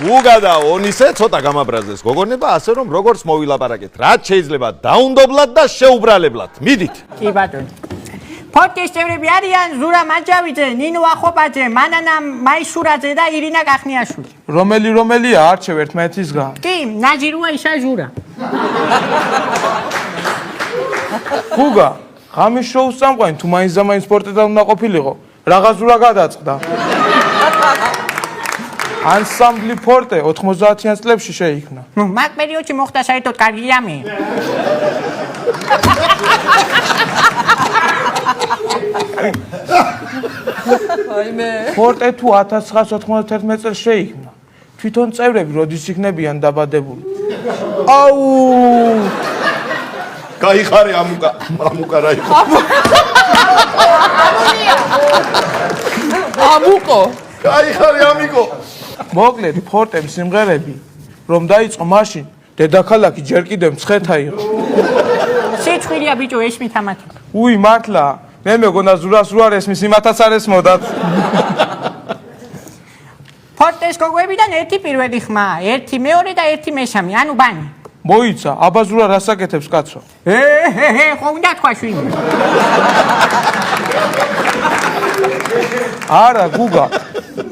უგა და ონისე ცოტა გამაბრაზდეს გოგონება, ასე რომ როგორც მოვილაპარაკეთ, რაც შეიძლება დაუნდობლად და შეუბრალებლად. მიდით. კი ბატონო. ფორტის წევრები არიან ზურა მაჯავიძე, ნინო ახობაძე, მანანა მაისურაძე და ირინა კახნიაშვილი. რომელია არჩევ ერთმანეთისგან? კი, ნაჯირუა ისა ჟურა. გუგა, ღამის შოუს წამყვანი თუ მაინც და მაინც სპორტედან უნდა ყოფილიყო, რაღაც ზურა გადაწყდა. ანსამბლი ფორტე 90-იან წლებში შეიქმნა. მაგ პერიოდში მოხდა საერთოდ კარგი რამე. ფორტე თუ 1991 წელს შეიქმნა. თვითონ წევრები როდის იქნებიან დაბადებული? აუ! გაიხარე ამუკა რა იყო? ამუკო. გაიხარე ამიკო. მოკლედ ფორტემ სიმღერები რომ დაიწყო მაშინ დედაქალაქი ჯერ კიდევ მცხეთა იყო. სიცხვილია ბიჭო ესმით ამათი. უი მართლა მე მეგონა ზურას რო არ ესმის იმათაც არ ესმოდათ. ფორტეს გოგოებიდან ერთი პირველი ხმა, ერთი მეორე და ერთი მესამე, ანუ ბანი. მოიცა, აბა ზურა რას აკეთებს კაცო? ხო უნდა თქვა შვილი.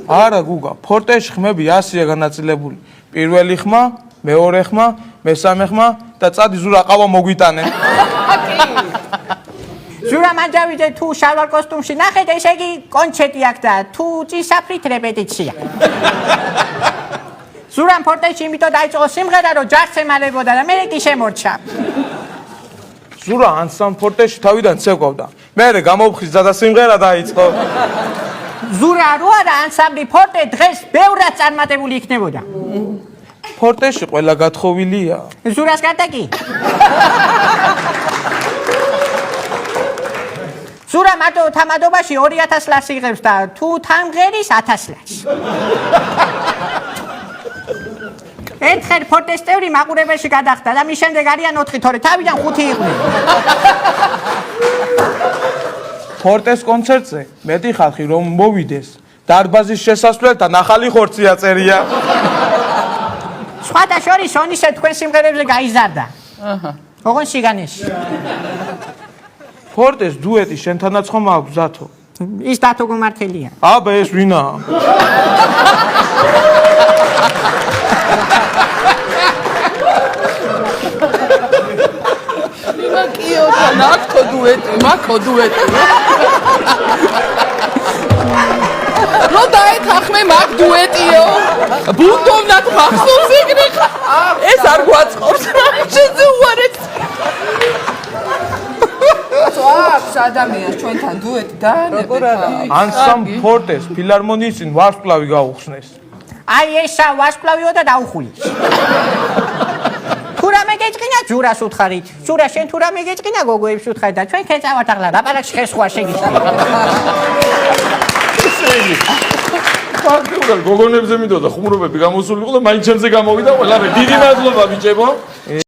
არა გუგა, ფორტეში ხმები 100-ია განაწილებული. პირველი ხმა, მეორე ხმა, მესამე ხმა და წადი ზურა ყავა მოგვიტანე. ზურა მაჯავიძე თუ შალვარ კოსტუმში ნახეთ, ესე იგი კონცერტი აქვს და თუ წისაფრით რეპეტიცია. ზურამ ფორტეში იმიტომ დაიწყო სიმღერა, რომ ჯარს ემალებოდა და მე კი შემორჩა. ზურა ანსამ ფორტეში თავიდან ცეკვავდა. მერე გამოვხიზდა და სიმღერა დაიწყო. ზურა რო არა ანსამბლი ფორტე დღეს ბევრად წარმატებული იქნებოდა. ფორტეში ყველა გათხოვილია. ზურას გარდა კი. ზურა მარტო თამადობაში 2000 ლარს იღებს და თუ თამღერის 1000 ლარს. ერთხელ ფორტეს წევრი მაყურებელში გადახდა და მის შემდეგ არიან 4, თორე თავიდან 5 იყვნენ. ფორტეს კონცერტზე მეტი ხალხი რომ მოვიდეს, დარბაზის შესასვლელთან ახალი ხორცი აწერია. სხვათა შორის ონისე თქვენ სიმღერებზე გაიზარდა. ოღონდ შიგანეში. ფორტეს დუეტი შენთანაც ხომ აქვს ზათო? ის დათო გუმართელია. აბა ეს ვინაა? კიო და ნახო დუეტი. რო დაეთახმე მაგ დუეტიო. ბუნდოვნად მახსოვს იგრი. ეს არ გვაწყობს რა შეძე უარეს. აქვს ადამიანს ჩვენთან დუეტი და როგორ არა? ანსამ ფორტეს ფილარმონიის წინ ვარსკვლავი გაუხსნეს. აი ესა ვარსკვლავიო და დაუხულის. თუ რამე გეჭკინა ჯურას უთხარით. ჯურა შენ თუ რამე გეჭკინა გოგოებს უთხარით და ჩვენ ქეწავართ ახლა ლაპარაკში ხესხვა შეგიშალა. ფაქტობრივად გოგონებზე მიდოდა ხუმრობები გამოსულიყო და მაინც ჩემზე გამოვიდა ყველა. დიდი მადლობა ბიჭებო.